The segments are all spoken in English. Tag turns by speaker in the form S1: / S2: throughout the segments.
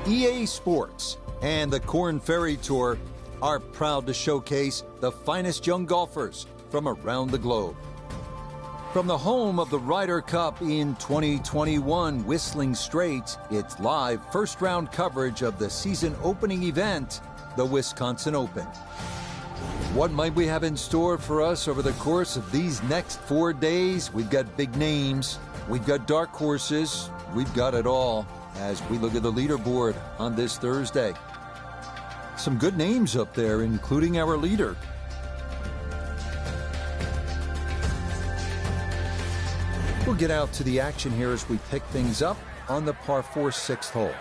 S1: EA Sports and the Korn Ferry Tour are proud to showcase the finest young golfers from around the globe. From the home of the Ryder Cup in 2021, Whistling Straits, it's live first-round coverage of the season opening event, the Wisconsin Open. What might we have in store for us over the course of these next 4 days? We've got big names, we've got dark horses, we've got it all as we look at the leaderboard on this Thursday. Some good names up there, including our leader. We'll get out to the action here as we pick things up on the par 4 6th hole.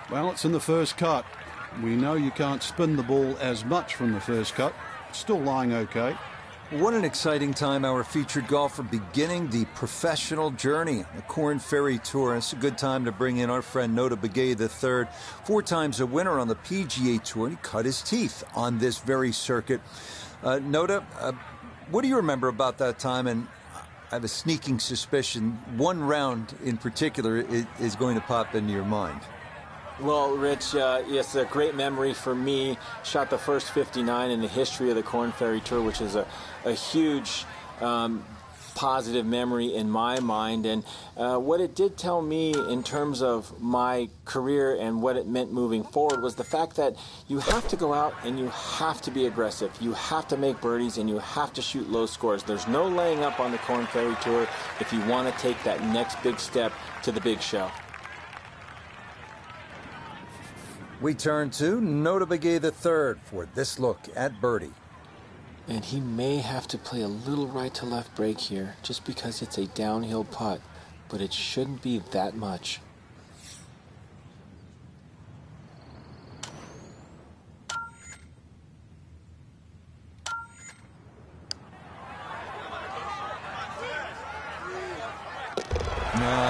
S2: Well, it's in the first cut. We know you can't spin the ball as much from the first cut. Still lying okay.
S1: What an exciting time, our featured golfer beginning the professional journey, the Korn Ferry Tour. It's a good time to bring in our friend Nota Begay III, 4 times a winner on the PGA Tour, and he cut his teeth on this very circuit. Nota, what do you remember about that time? And I have a sneaking suspicion one round in particular is going to pop into your mind.
S3: Well, Rich, it's a great memory for me. Shot the first 59 in the history of the Korn Ferry Tour, which is a huge positive memory in my mind. And what it did tell me in terms of my career and what it meant moving forward was the fact that you have to go out and you have to be aggressive. You have to make birdies and you have to shoot low scores. There's no laying up on the Korn Ferry Tour if you want to take that next big step to the big show.
S1: We turn to Nota Begay III for this look at birdie.
S3: And he may have to play a little right to left break here just because it's a downhill putt, but it shouldn't be that much.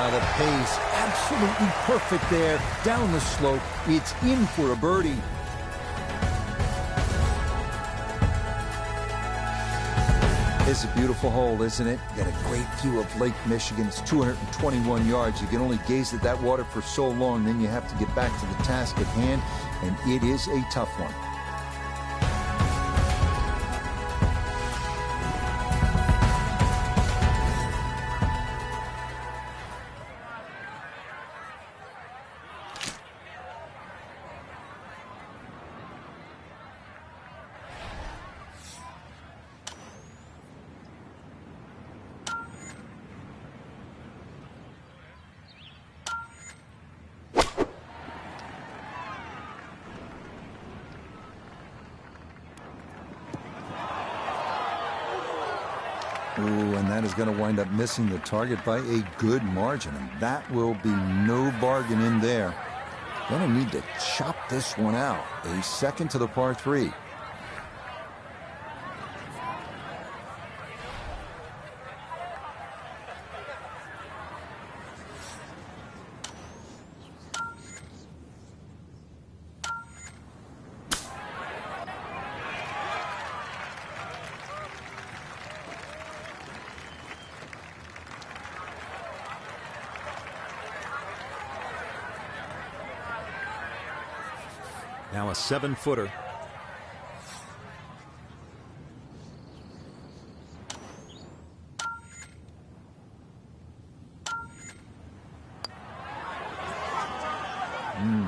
S1: The pace absolutely perfect there. Down the slope, it's in for a birdie. It's a beautiful hole, isn't it? You got a great view of Lake Michigan. It's 221 yards. You can only gaze at that water for so long, then you have to get back to the task at hand, and it is a tough one. And that is going to wind up missing the target by a good margin, and that will be no bargain in there. Going to need to chop this one out. A second to the par 3.
S4: Now a 7-footer.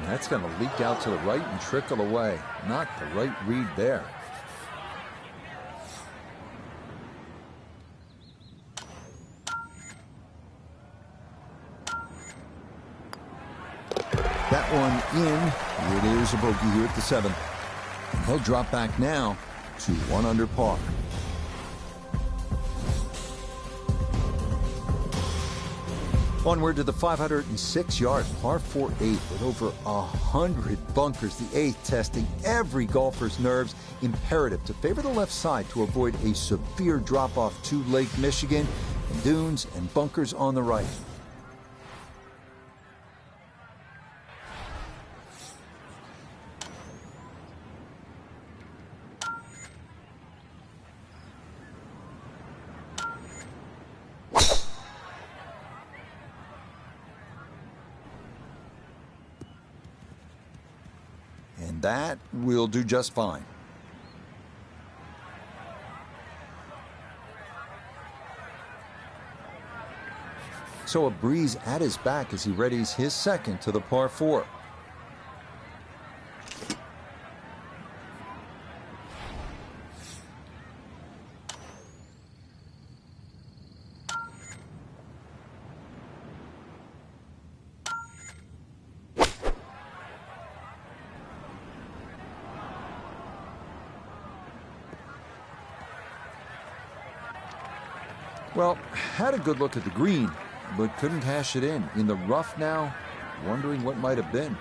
S1: That's going to leak out to the right and trickle away. Not the right read there. That that one in. It is a bogey here at the 7th. He'll drop back now to 1 under par. Onward to the 506-yard par 4-8 with over 100 bunkers. The 8th testing every golfer's nerves. Imperative to favor the left side to avoid a severe drop-off to Lake Michigan. And dunes and bunkers on the right. And that will do just fine. So a breeze at his back as he readies his second to the par 4. Well, had a good look at the green, but couldn't cash it in. In the rough now, wondering what might have been.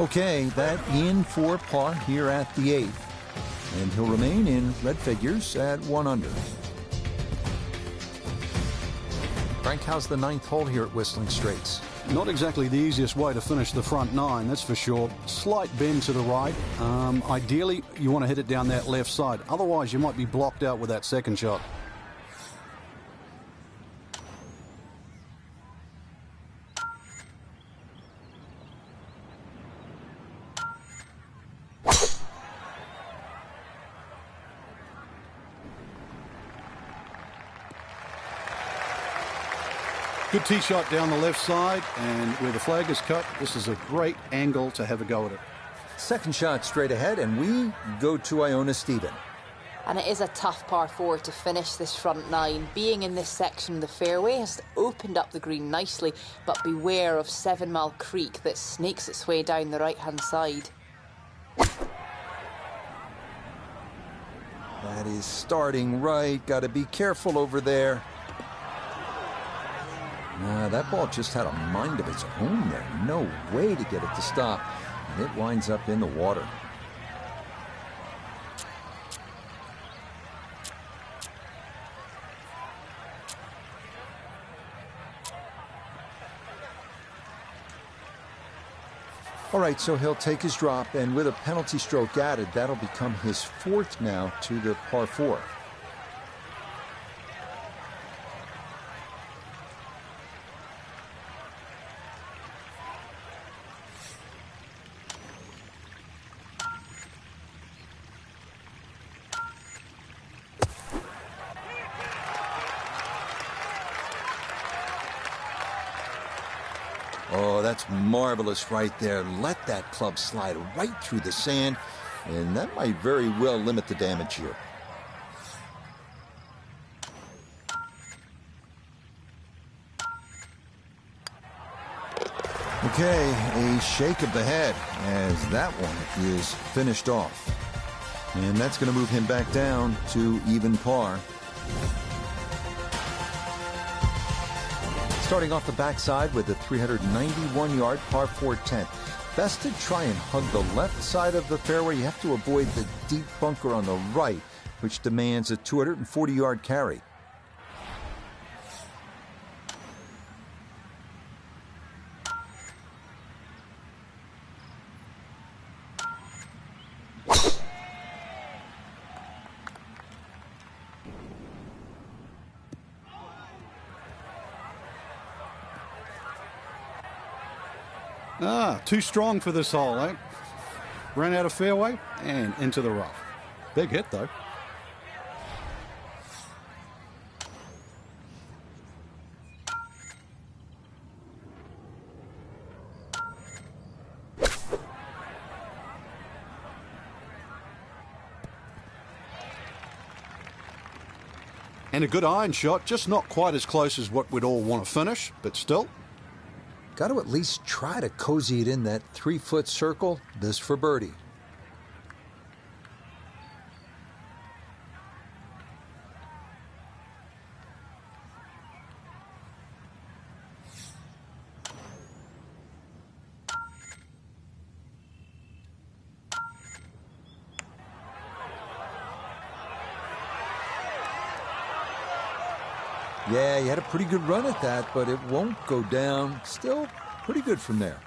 S1: Okay, that in for par here at the 8th. And he'll remain in red figures at 1 under. Frank, how's the 9th hole here at Whistling Straits?
S2: Not exactly the easiest way to finish the front 9, that's for sure. Slight bend to the right. Ideally, you want to hit it down that left side. Otherwise, you might be blocked out with that second shot. Good tee shot down the left side, and where the flag is cut, this is a great angle to have a go at it.
S1: Second shot straight ahead, and we go to Iona Stephen.
S4: And it is a tough par 4 to finish this front 9. Being in this section of the fairway has opened up the green nicely, but beware of 7 Mile Creek that snakes its way down the right-hand side.
S1: That is starting right. Got to be careful over there. That ball just had a mind of its own there. No way to get it to stop. And it winds up in the water. All right, so he'll take his drop, and with a penalty stroke added, that'll become his 4th now to the par 4. Oh, that's marvelous right there. Let that club slide right through the sand, and that might very well limit the damage here. Okay, a shake of the head as that one is finished off. And that's going to move him back down to even par. Starting off the backside with a 391-yard par 4 10th. Best to try and hug the left side of the fairway. You have to avoid the deep bunker on the right, which demands a 240-yard carry.
S2: Too strong for this hole, eh? Ran out of fairway and into the rough. Big hit, though. And a good iron shot, just not quite as close as what we'd all want to finish, but still.
S1: Got to at least try to cozy it in that 3-foot circle. This for birdie. Yeah, he had a pretty good run at that, but it won't go down. Still pretty good from there.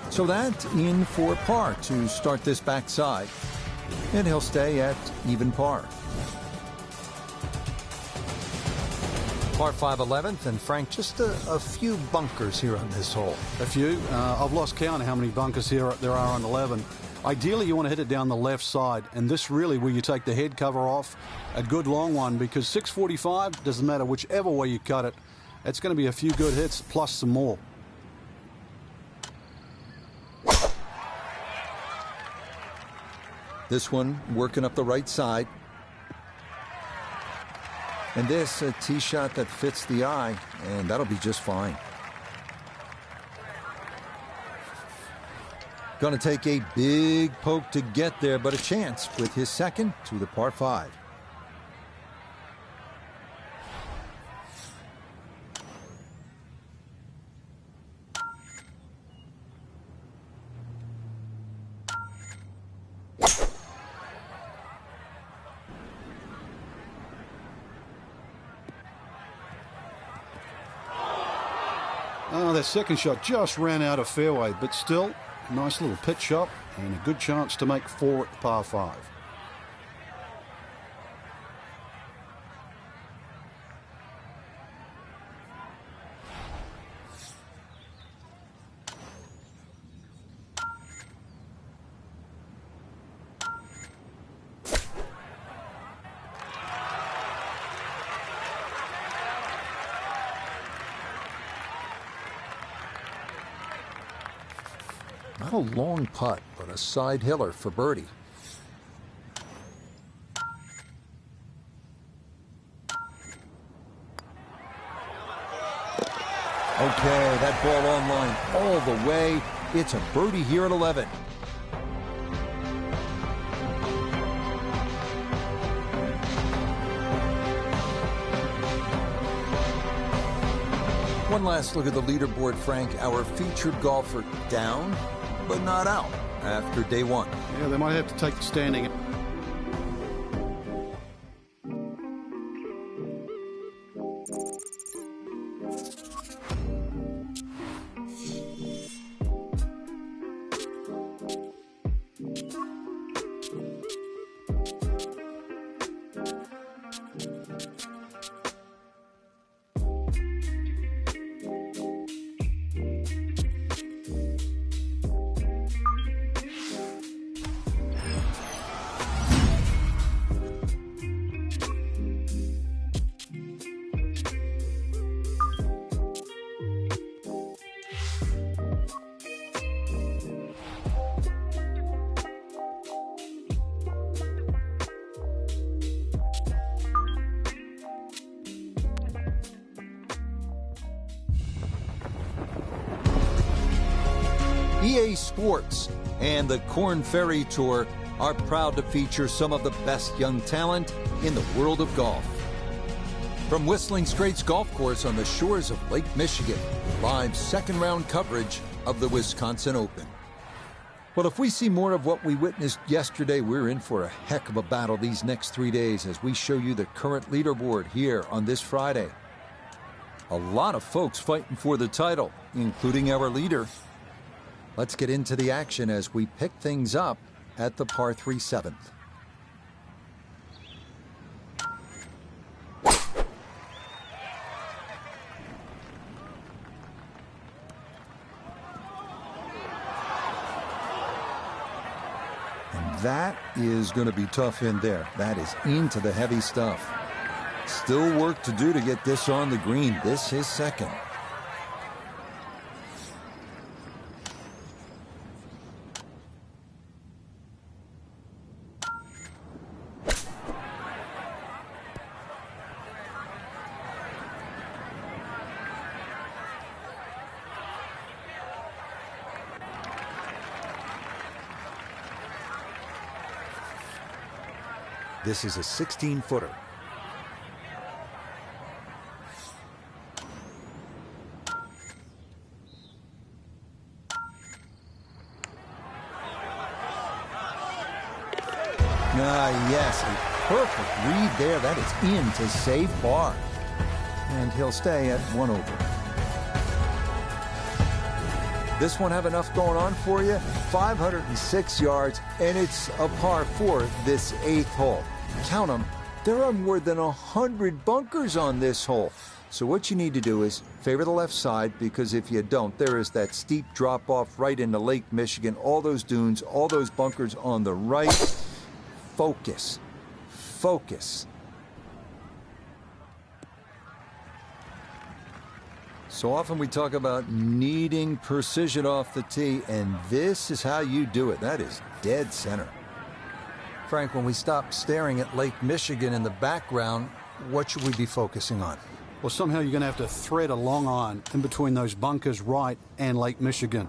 S1: So that in for par to start this backside. And he'll stay at even par. Par 5 11th, and Frank, just a few bunkers here on this hole.
S2: A few. I've lost count of how many bunkers there are on 11. Ideally, you want to hit it down the left side, and this really where you take the head cover off, a good long one, because 645, doesn't matter whichever way you cut it, it's going to be a few good hits plus some more.
S1: This one working up the right side. And this, a tee shot that fits the eye, and that'll be just fine. Going to take a big poke to get there, but a chance with his second to the par 5.
S2: Oh, that second shot just ran out of fairway, but still, a nice little pitch shot and a good chance to make 4 at par 5.
S1: Not a long putt, but a side hiller for birdie. Okay, that ball on line all the way. It's a birdie here at 11. One last look at the leaderboard, Frank. Our featured golfer down, but not out after day 1.
S2: Yeah, they might have to take the standing.
S1: EA Sports and the Korn Ferry Tour are proud to feature some of the best young talent in the world of golf. From Whistling Straits Golf Course on the shores of Lake Michigan, live second round coverage of the Wisconsin Open. Well, if we see more of what we witnessed yesterday, we're in for a heck of a battle these next 3 days as we show you the current leaderboard here on this Friday. A lot of folks fighting for the title, including our leader. Let's get into the action as we pick things up at the par 3 7th. That is going to be tough in there. That is into the heavy stuff. Still work to do to get this on the green. This is second. This is a 16-footer. Yes, a perfect read there. That is in to save par. And he'll stay at 1 over. This one have enough going on for you? 506 yards, and it's a par 4 this 8th hole. Count them. There are more than 100 bunkers on this hole. So what you need to do is favor the left side, because if you don't, there is that steep drop-off right into Lake Michigan, all those dunes, all those bunkers on the right. Focus. Focus. So often we talk about needing precision off the tee, and this is how you do it. That is dead center. Frank, when we stop staring at Lake Michigan in the background, what should we be focusing on?
S2: Well, somehow you're going to have to thread a long iron in between those bunkers right and Lake Michigan.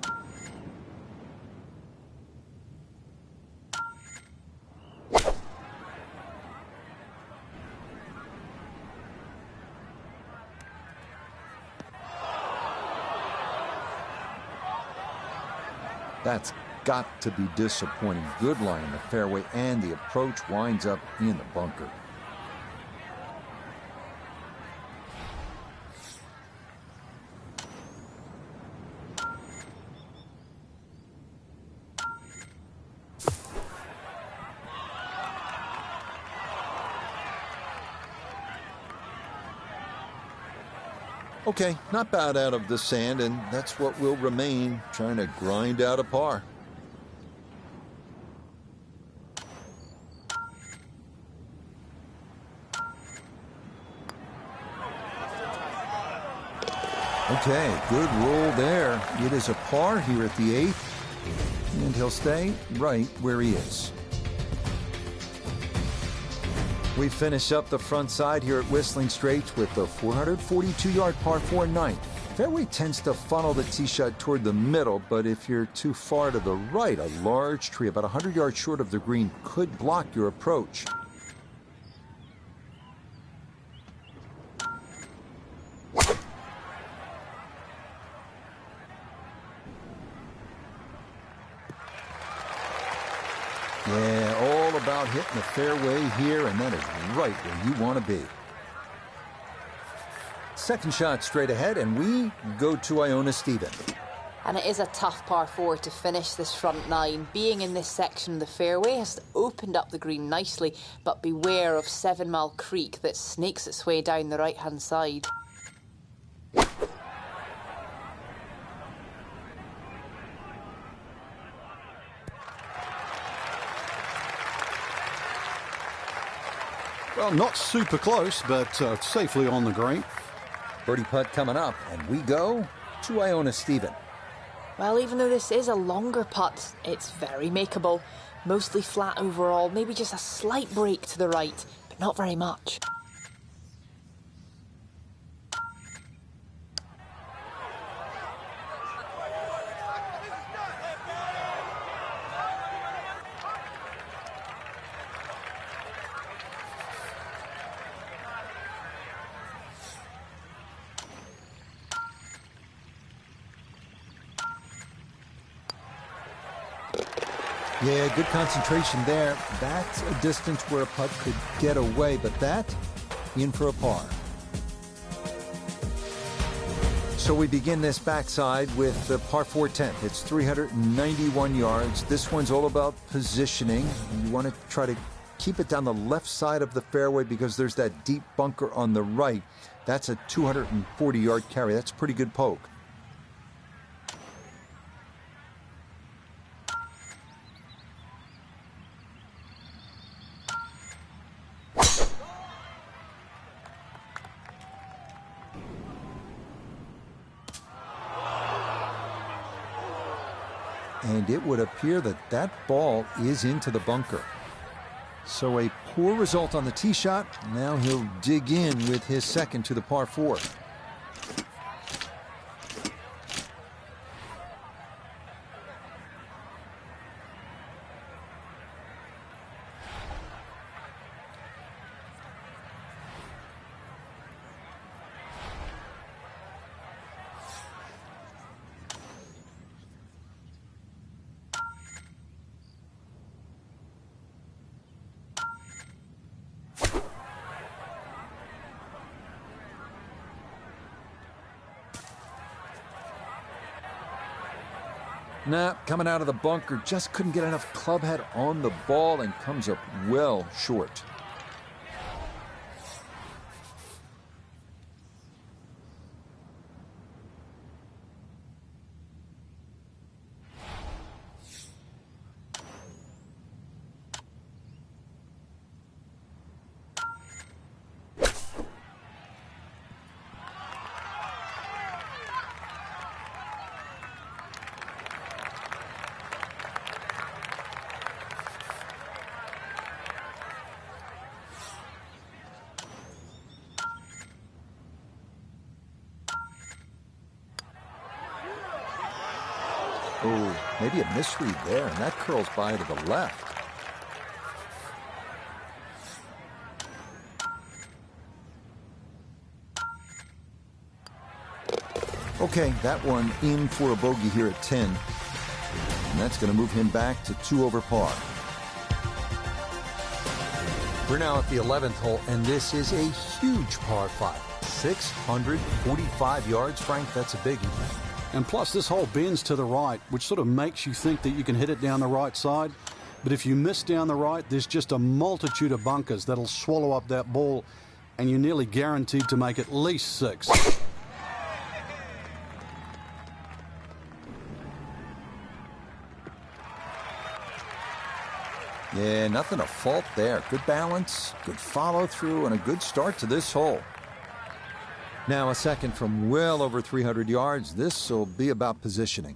S1: That's got to be disappointing. Good line in the fairway, and the approach winds up in the bunker. Okay, not bad out of the sand, and that's what will remain, trying to grind out a par. Okay, good roll there. It is a par here at the 8th, and he'll stay right where he is. We finish up the front side here at Whistling Straits with the 442-yard par 4 9th. Fairway tends to funnel the tee shot toward the middle, but if you're too far to the right, a large tree about 100 yards short of the green could block your approach. Yeah, all about hitting the fairway here, and that is right where you want to be. Second shot straight ahead, and we go to Iona Stephen.
S4: And it is a tough par 4 to finish this front 9. Being in this section of the fairway has opened up the green nicely, but beware of 7 Mile Creek that snakes its way down the right-hand side.
S2: Well, not super close, but safely on the green.
S1: Birdie putt coming up, and we go to Iona Stephen.
S4: Well, even though this is a longer putt, it's very makeable. Mostly flat overall, maybe just a slight break to the right, but not very much.
S1: Yeah, good concentration there. That's a distance where a putt could get away, but that in for a par. So we begin this backside with the par 4 10th. It's 391 yards. This one's all about positioning. You want to try to keep it down the left side of the fairway because there's that deep bunker on the right. That's a 240-yard carry. That's a pretty good poke. and it would appear that that ball is into the bunker. So a poor result on the tee shot. Now he'll dig in with his second to the par 4. Nah, coming out of the bunker, just couldn't get enough club head on the ball and comes up well short. Oh, maybe a misread there, and that curls by to the left. Okay, that one in for a bogey here at 10. And that's going to move him back to 2 over par.
S2: We're now at the 11th hole, and this is a huge par 5.
S1: 645 yards, Frank, that's a biggie.
S2: And plus, this hole bends to the right, which sort of makes you think that you can hit it down the right side. But if you miss down the right, there's just a multitude of bunkers that'll swallow up that ball, and you're nearly guaranteed to make at least 6.
S1: Yeah, nothing to fault there. Good balance, good follow through, and a good start to this hole. Now a second from well over 300 yards. This will be about positioning.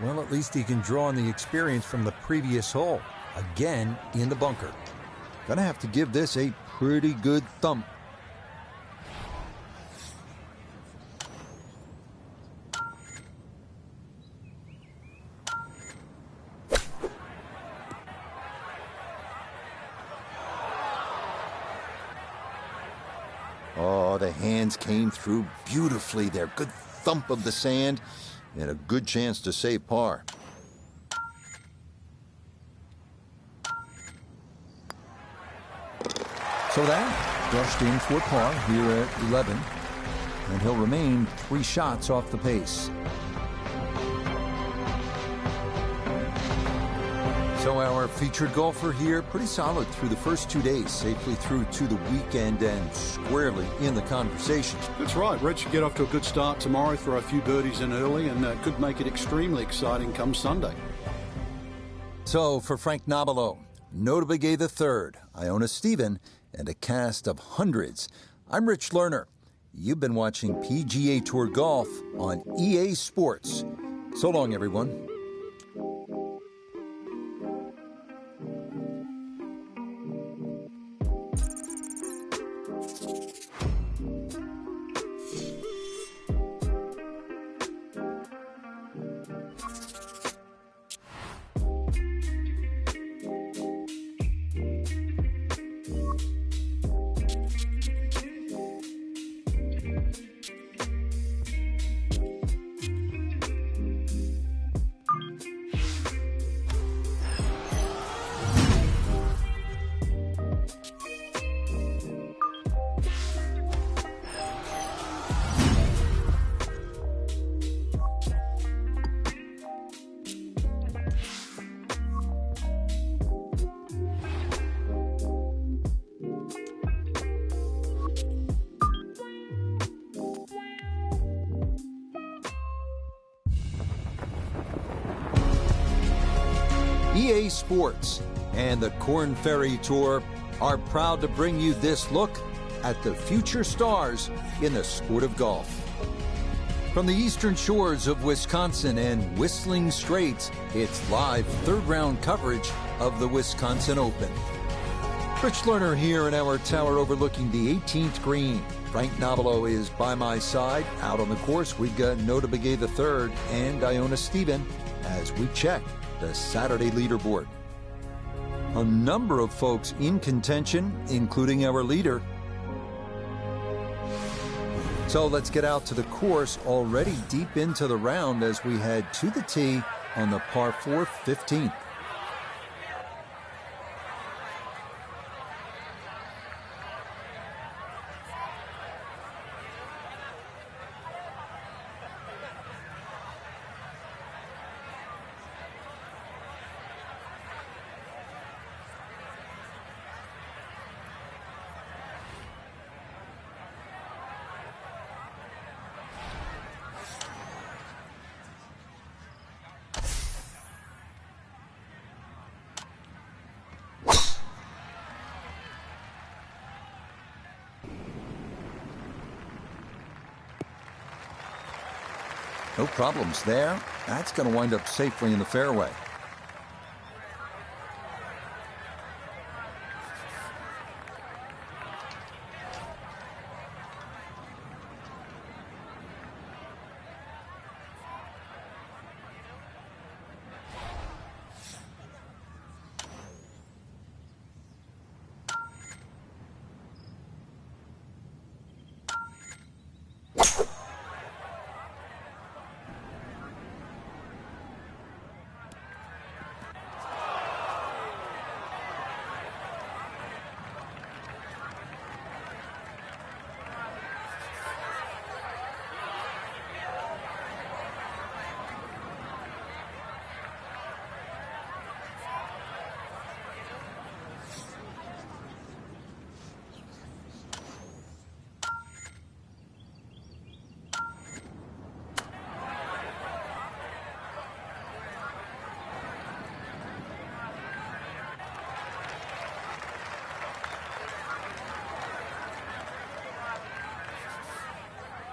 S1: Well, at least he can draw on the experience from the previous hole. Again, in the bunker. Gonna have to give this a pretty good thump. Oh, the hands came through beautifully there. Good thump of the sand. And a good chance to save par. So that brushed in for par here at 11. And he'll remain 3 shots off the pace. So our featured golfer here, pretty solid through the first 2 days, safely through to the weekend and squarely in the conversation.
S2: That's right. Rich should get off to a good start tomorrow, throw a few birdies in early, and could make it extremely exciting come Sunday.
S1: So for Frank Nobilo, Notable Gay III, Iona Stephen, and a cast of hundreds, I'm Rich Lerner. You've been watching PGA Tour Golf on EA Sports. So long, everyone. EA Sports and the Korn Ferry Tour are proud to bring you this look at the future stars in the sport of golf. From the eastern shores of Wisconsin and Whistling Straits, it's live third-round coverage of the Wisconsin Open. Rich Lerner here in our tower overlooking the 18th green. Frank Nobilo is by my side. Out on the course, we've got Nota Begay III and Iona Stephen as we check the Saturday leaderboard. A number of folks in contention, including our leader. So let's get out to the course, already deep into the round as we head to the tee on the par 4 15th. No problems there. That's going to wind up safely in the fairway.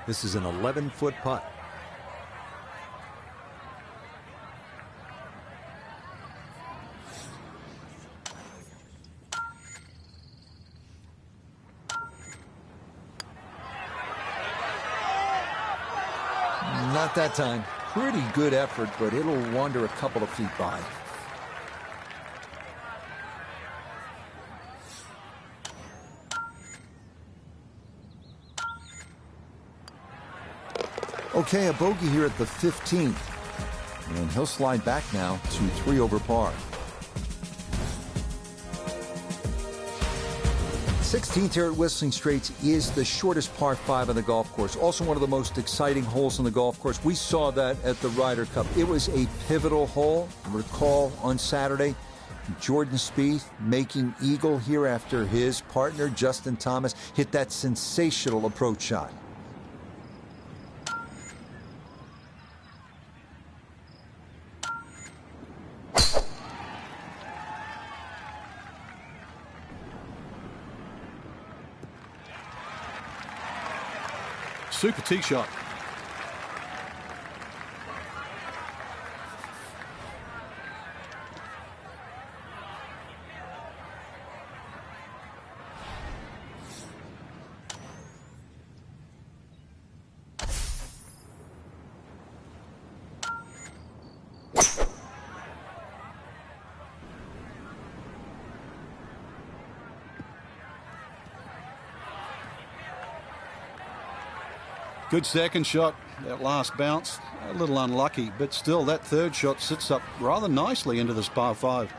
S1: This is an 11-foot putt. Not that time. Pretty good effort, but it'll wander a couple of feet by. Okay, a bogey here at the 15th. And he'll slide back now to 3 over par. 16th here at Whistling Straits is the shortest par 5 on the golf course. Also one of the most exciting holes on the golf course. We saw that at the Ryder Cup. It was a pivotal hole. Recall on Saturday, Jordan Spieth making eagle here after his partner, Justin Thomas, hit that sensational approach shot.
S2: Super tee shot. Good second shot. That last bounce, a little unlucky, but still that third shot sits up rather nicely into this par 5.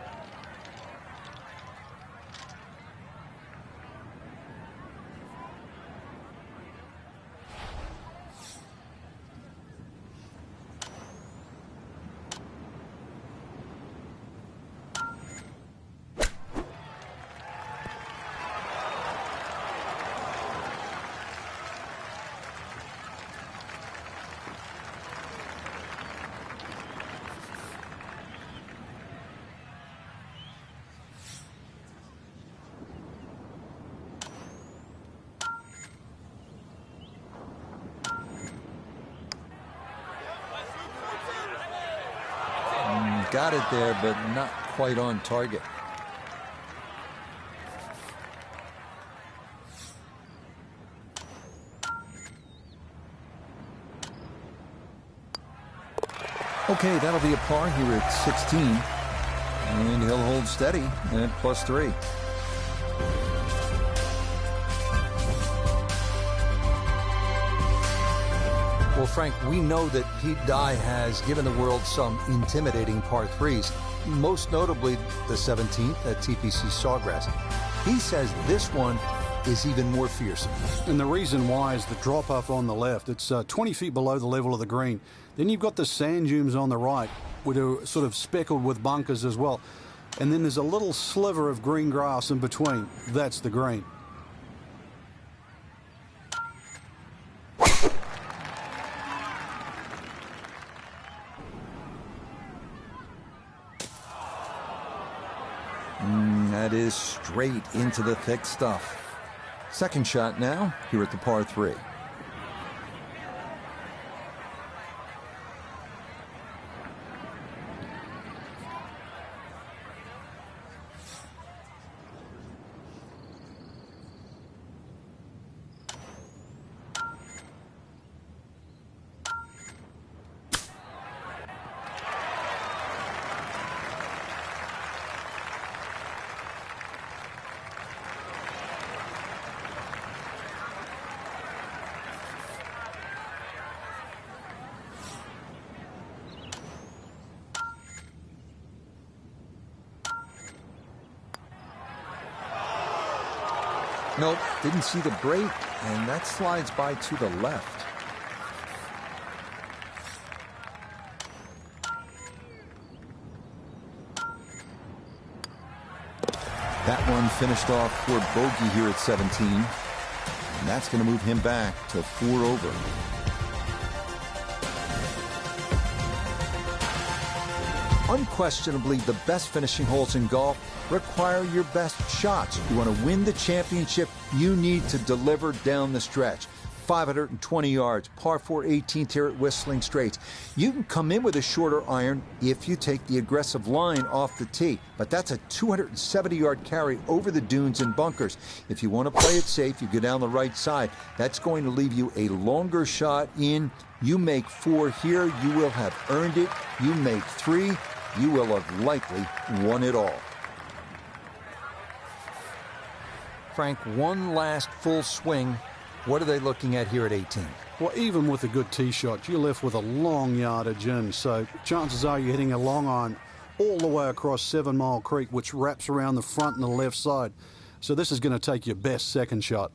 S1: got it there, but not quite on target. Okay, that'll be a par here at 16. And he'll hold steady at +3. Well, Frank, we know that Pete Dye has given the world some intimidating par 3s, most notably the 17th at TPC Sawgrass. He says this one is even more fearsome.
S2: And the reason why is the drop-off on the left. It's 20 feet below the level of the green. Then you've got the sand dunes on the right, which are sort of speckled with bunkers as well. And then there's a little sliver of green grass in between. That's the green.
S1: That is straight into the thick stuff. Second shot now, here at the par 3. Nope, didn't see the break, and that slides by to the left. That one finished off for bogey here at 17, and that's going to move him back to 4 over. Unquestionably, the best finishing holes in golf require your best shots. You want to win the championship, you need to deliver down the stretch. 520 yards, par 4 18th here at Whistling Straits. You can come in with a shorter iron if you take the aggressive line off the tee, but that's a 270-yard carry over the dunes and bunkers. If you want to play it safe, you go down the right side. That's going to leave you a longer shot in. You make 4 here, you will have earned it. You make 3, you will have likely won it all. Frank, one last full swing. What are they looking at here at 18?
S2: Well, even with a good tee shot, you're left with a long yardage in. So chances are you're hitting a long iron all the way across 7 Mile Creek, which wraps around the front and the left side. So this is going to take your best second shot.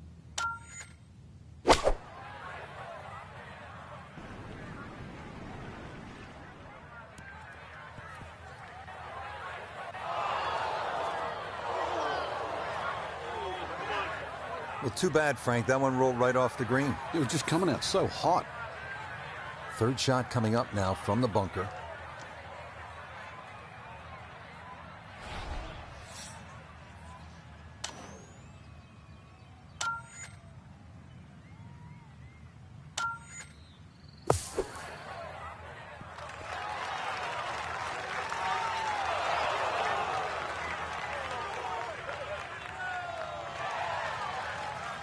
S1: Well, too bad, Frank. That one rolled right off the green.
S2: It was just coming out so hot.
S1: Third shot coming up now from the bunker.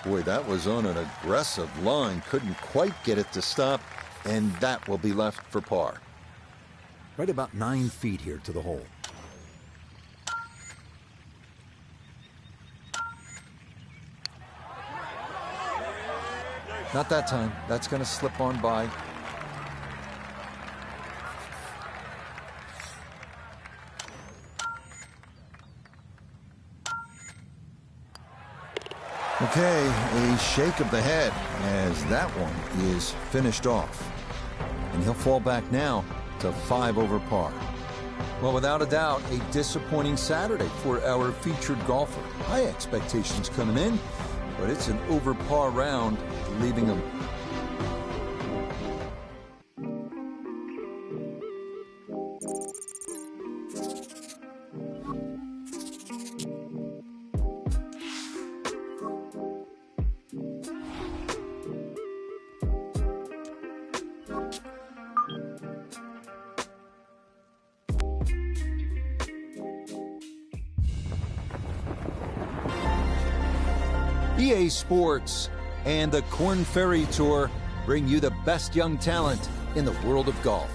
S1: Boy, that was on an aggressive line. Couldn't quite get it to stop, and that will be left for par. Right about 9 feet here to the hole. Not that time. That's going to slip on by. Okay, a shake of the head as that one is finished off. And he'll fall back now to 5 over par. Well, without a doubt, a disappointing Saturday for our featured golfer. High expectations coming in, but it's an over par round, leaving him. EA Sports and the Korn Ferry Tour bring you the best young talent in the world of golf.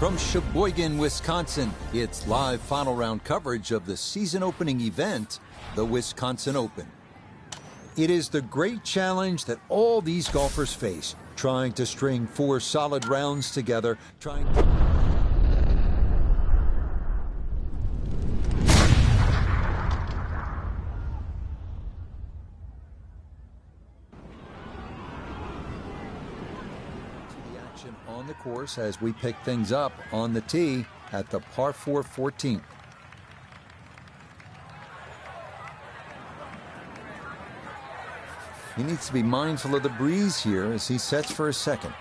S1: From Sheboygan, Wisconsin, it's live final round coverage of the season opening event, the Wisconsin Open. It is the great challenge that all these golfers face, trying to string 4 solid rounds together, on the course as we pick things up on the tee at the par 4 14th. He needs to be mindful of the breeze here as he sets for his second.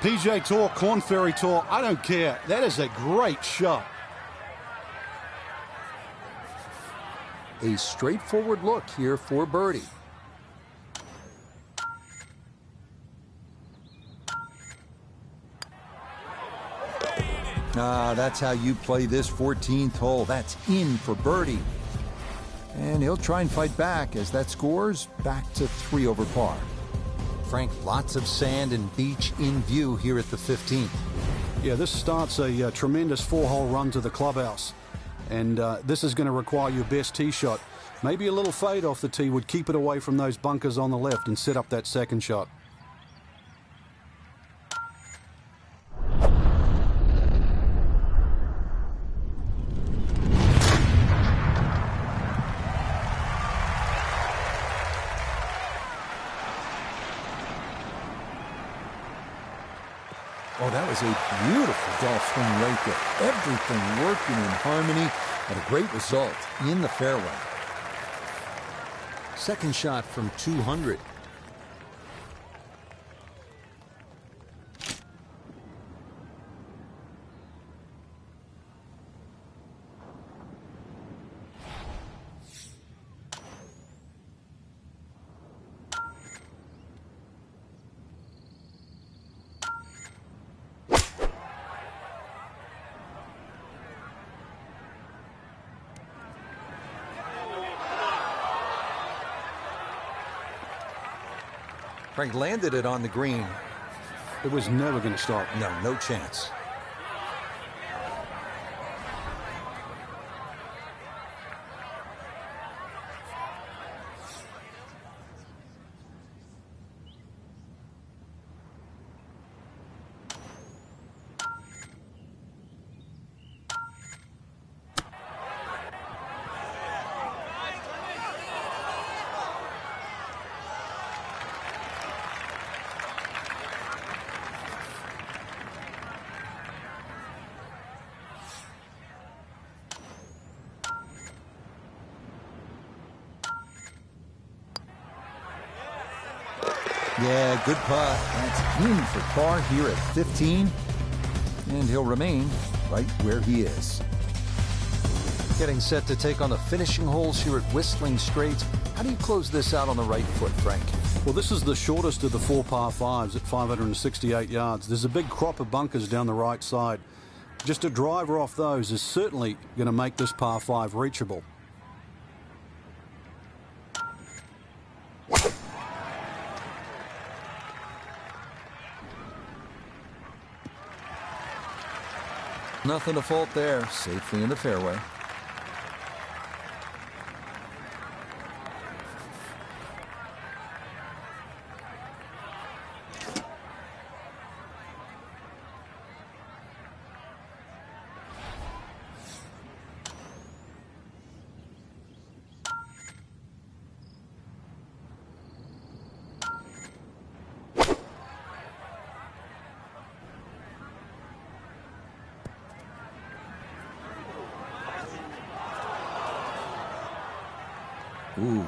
S2: PGA Tour, Korn Ferry Tour, I don't care. That is a great shot.
S1: A straightforward look here for birdie. That's how you play this 14th hole. That's in for birdie. And he'll try and fight back as that scores back to 3 over par. Frank, lots of sand and beach in view here at the 15th.
S2: Yeah, this starts a tremendous 4-hole run to the clubhouse. And this is going to require your best tee shot. Maybe a little fade off the tee would keep it away from those bunkers on the left and set up that second shot.
S1: Oh, that was a beautiful golf swing right there. Everything working in harmony and a great result in the fairway. Second shot from 200. Frank landed it on the green.
S2: It was never going to stop.
S1: No chance. Yeah, good putt. That's in for par here at 15. And he'll remain right where he is. Getting set to take on the finishing holes here at Whistling Straits. How do you close this out on the right foot, Frank?
S2: Well, this is the shortest of the 4 par 5s at 568 yards. There's a big crop of bunkers down the right side. Just a driver off those is certainly going to make this par 5 reachable.
S1: Nothing to fault there. Safely in the fairway. Ooh.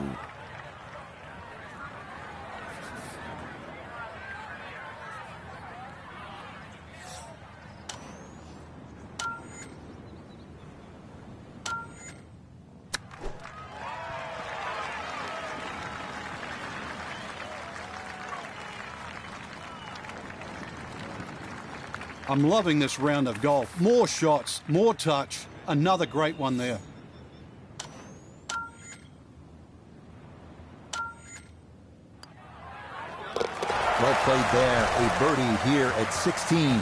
S2: I'm loving this round of golf. More shots, more touch. Another great one there.
S1: Well played there. A birdie here at 16.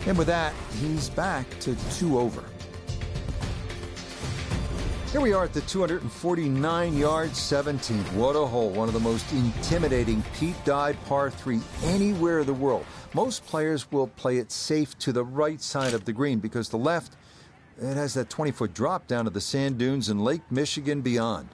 S1: And with that, he's back to 2 over. Here we are at the 249-yard 17th. What a hole. One of the most intimidating peat dyed par 3 anywhere in the world. Most players will play it safe to the right side of the green because the left, it has that 20-foot drop down to the sand dunes and Lake Michigan beyond.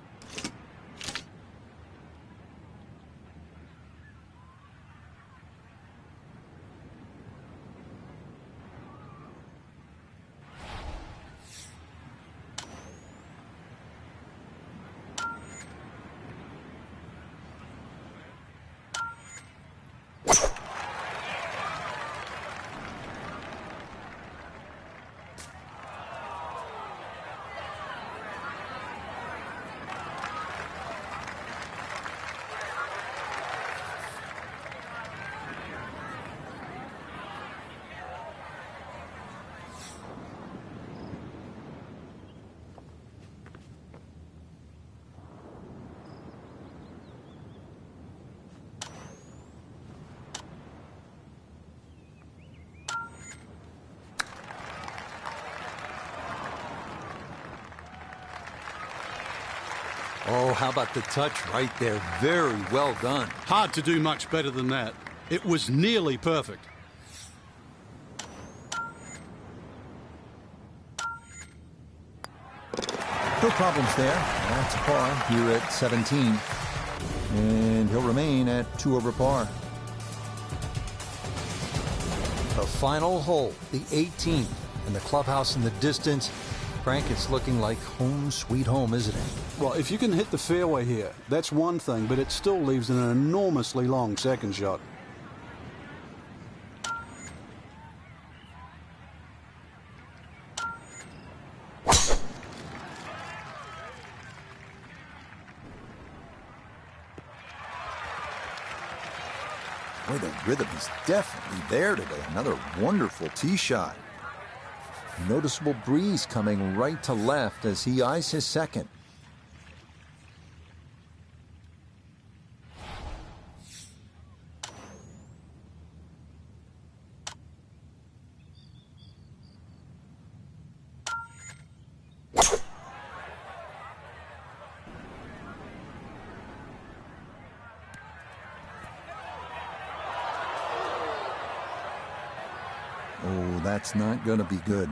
S1: Oh, how about the touch right there? Very well done.
S2: Hard to do much better than that. It was nearly perfect.
S1: No problems there. That's par here at 17. And he'll remain at 2 over par. The final hole, the 18th, and the clubhouse in the distance. Frank, it's looking like home sweet home, isn't it?
S2: Well, if you can hit the fairway here, that's one thing, but it still leaves an enormously long second shot.
S1: Boy, the rhythm is definitely there today. Another wonderful tee shot. Noticeable breeze coming right to left as he eyes his second. Oh, that's not going to be good.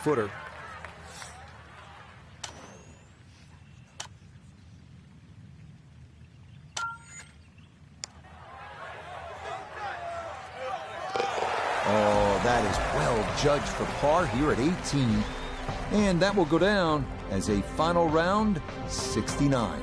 S1: Footer. Oh, that is well judged for par here at 18. And that will go down as a final round 69.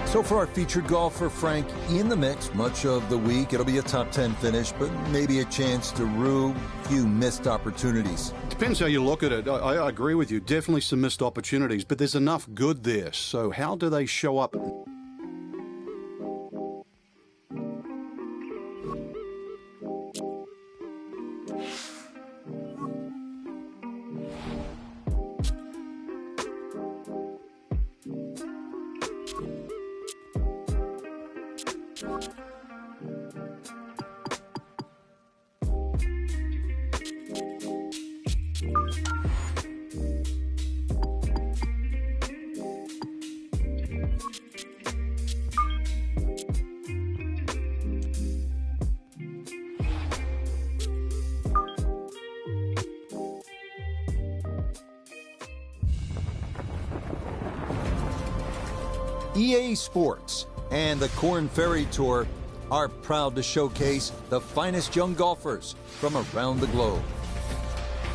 S1: So for our featured golfer, Frank, in the mix much of the week. It'll be a top 10 finish, but maybe a chance to rue a few missed opportunities.
S2: Depends how you look at it. I agree with you. Definitely some missed opportunities, but there's enough good there. So how do they show up?
S1: EA Sports and the Korn Ferry Tour are proud to showcase the finest young golfers from around the globe.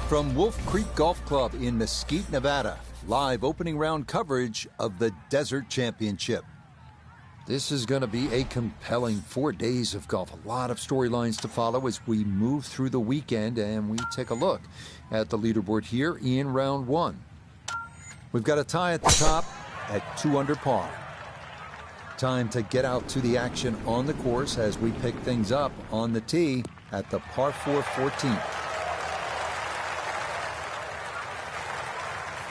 S1: From Wolf Creek Golf Club in Mesquite, Nevada, live opening round coverage of the Desert Championship. This is going to be a compelling 4 days of golf. A lot of storylines to follow as we move through the weekend and we take a look at the leaderboard here in round one. We've got a tie at the top at 2 under par. Time to get out to the action on the course as we pick things up on the tee at the par 4 14th.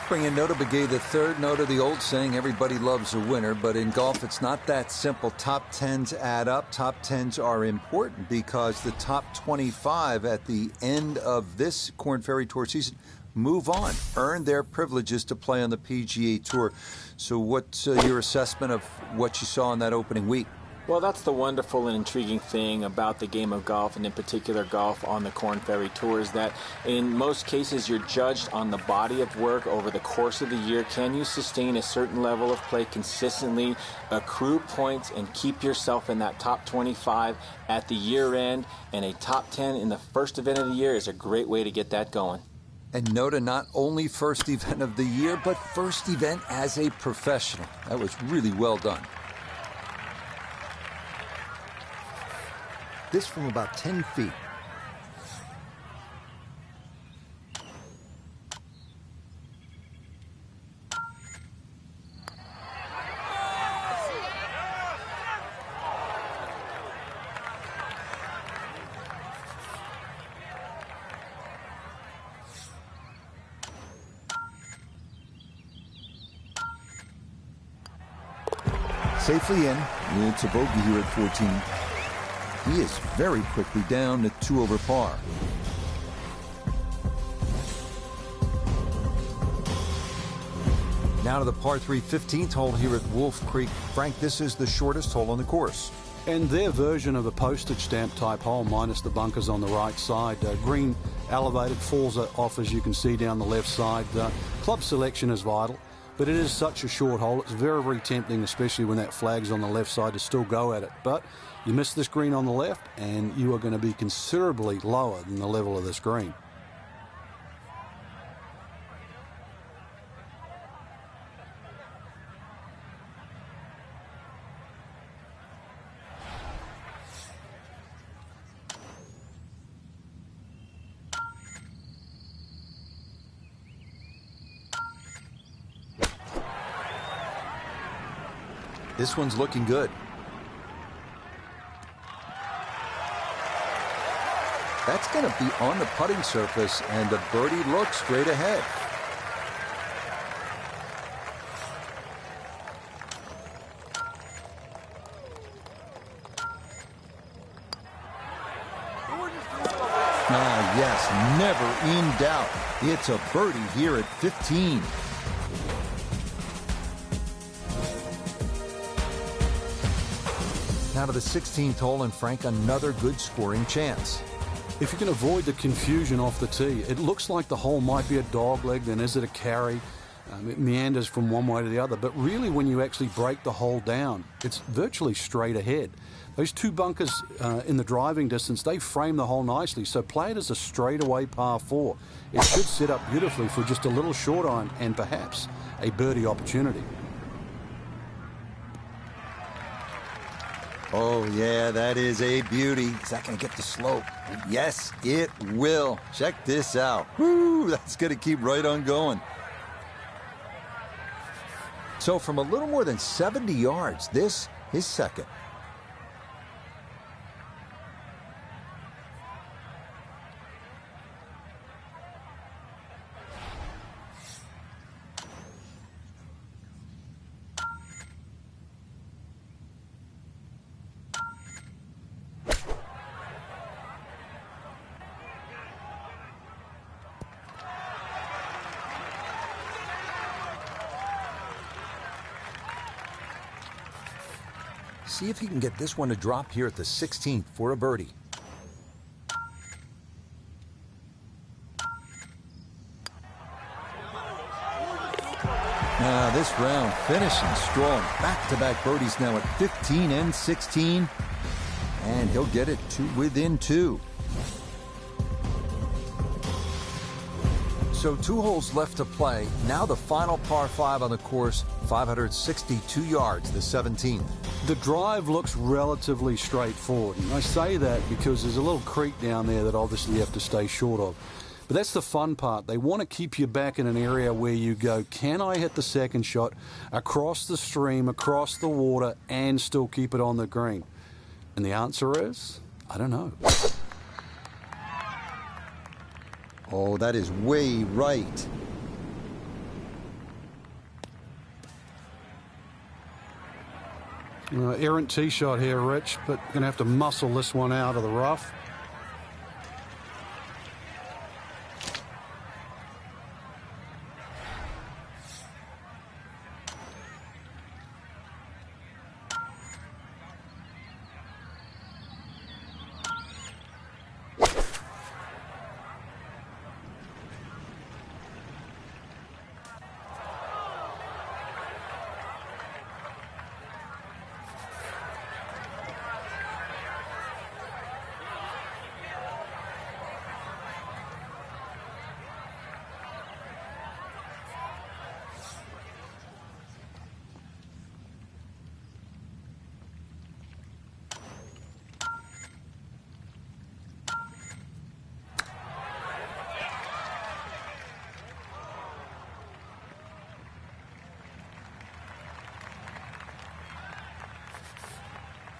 S1: Bringing Nota Begay the third. Nota, the old saying, everybody loves a winner, but in golf it's not that simple. Top 10s add up. Top 10s are important because the top 25 at the end of this Korn Ferry Tour season move on, earn their privileges to play on the PGA Tour. So what's your assessment of what you saw in that opening week?
S3: Well, that's the wonderful and intriguing thing about the game of golf, and in particular golf on the Korn Ferry Tour, is that in most cases you're judged on the body of work over the course of the year. Can you sustain a certain level of play consistently, accrue points, and keep yourself in that top 25 at the year end? And a top 10 in the first event of the year is a great way to get that going.
S1: And Nota, not only first event of the year, but first event as a professional. That was really well done. This from about 10 feet. Safely in. It's a bogey here at 14. He is very quickly down to 2 over par. Now to the par 3 15th hole here at Wolf Creek. Frank, this is the shortest hole on the course.
S2: And their version of a postage stamp type hole, minus the bunkers on the right side. Green elevated, falls off as you can see down the left side. Club selection is vital, but it is such a short hole. It's very, very tempting, especially when that flag's on the left side, to still go at it. But you miss this green on the left, and you are going to be considerably lower than the level of this green.
S1: This one's looking good. That's going to be on the putting surface, and the birdie looks straight ahead. Ah, yes, never in doubt. It's a birdie here at 15. Now to the 16th hole, and Frank, another good scoring chance.
S2: If you can avoid the confusion off the tee, it looks like the hole might be a dog leg, then is it a carry? It meanders from one way to the other, but really when you actually break the hole down, it's virtually straight ahead. Those 2 bunkers in the driving distance, they frame the hole nicely, so play it as a straightaway par 4. It should set up beautifully for just a little short iron and perhaps a birdie opportunity.
S1: Oh, yeah, that is a beauty. Is that going to get the slope? Yes, it will. Check this out. Woo, that's going to keep right on going. So from a little more than 70 yards, this is second. See if he can get this one to drop here at the 16th for a birdie. This round finishing strong. Back-to-back birdies now at 15 and 16. And he'll get it to within 2. So 2 holes left to play. Now the final par 5 on the course, 562 yards, the 17th.
S2: The drive looks relatively straightforward. And I say that because there's a little creek down there that obviously you have to stay short of. But that's the fun part. They want to keep you back in an area where you go, can I hit the second shot across the stream, across the water, and still keep it on the green? And the answer is, I don't know.
S1: Oh, that is way right.
S2: Errant tee shot here, Rich, but going to have to muscle this one out of the rough.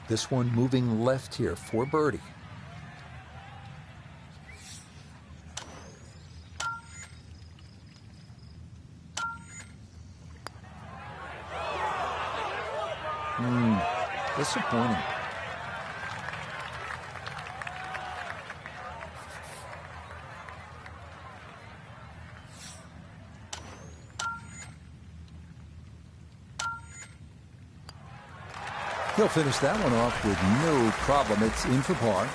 S1: This one moving left here for birdie. Disappointing. He'll finish that one off with no problem. It's in for par,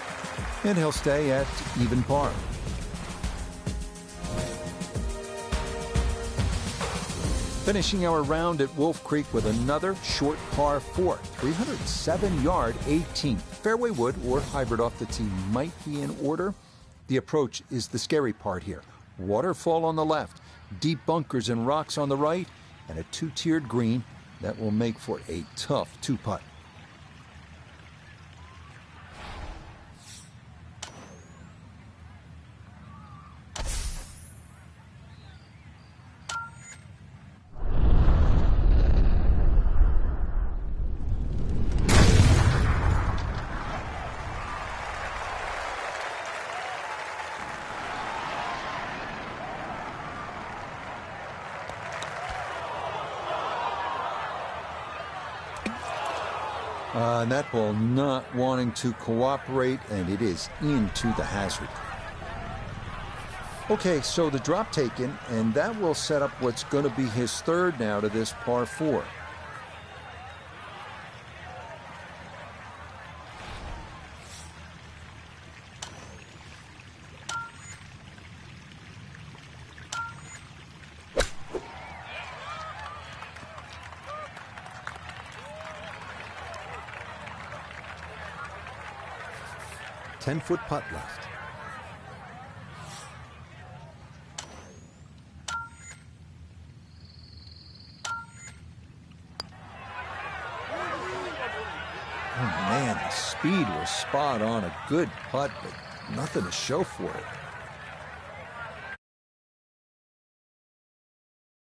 S1: and he'll stay at even par. Finishing our round at Wolf Creek with another short par 4, 307-yard 18th. Fairway wood or hybrid off the tee might be in order. The approach is the scary part here. Waterfall on the left, deep bunkers and rocks on the right, and a 2-tiered green that will make for a tough 2-putt. And that ball not wanting to cooperate, and it is into the hazard. Okay, so the drop taken, and that will set up what's going to be his third now to this par 4. Ten-foot putt left. Oh man, the speed was spot on. A good putt, but nothing to show for it.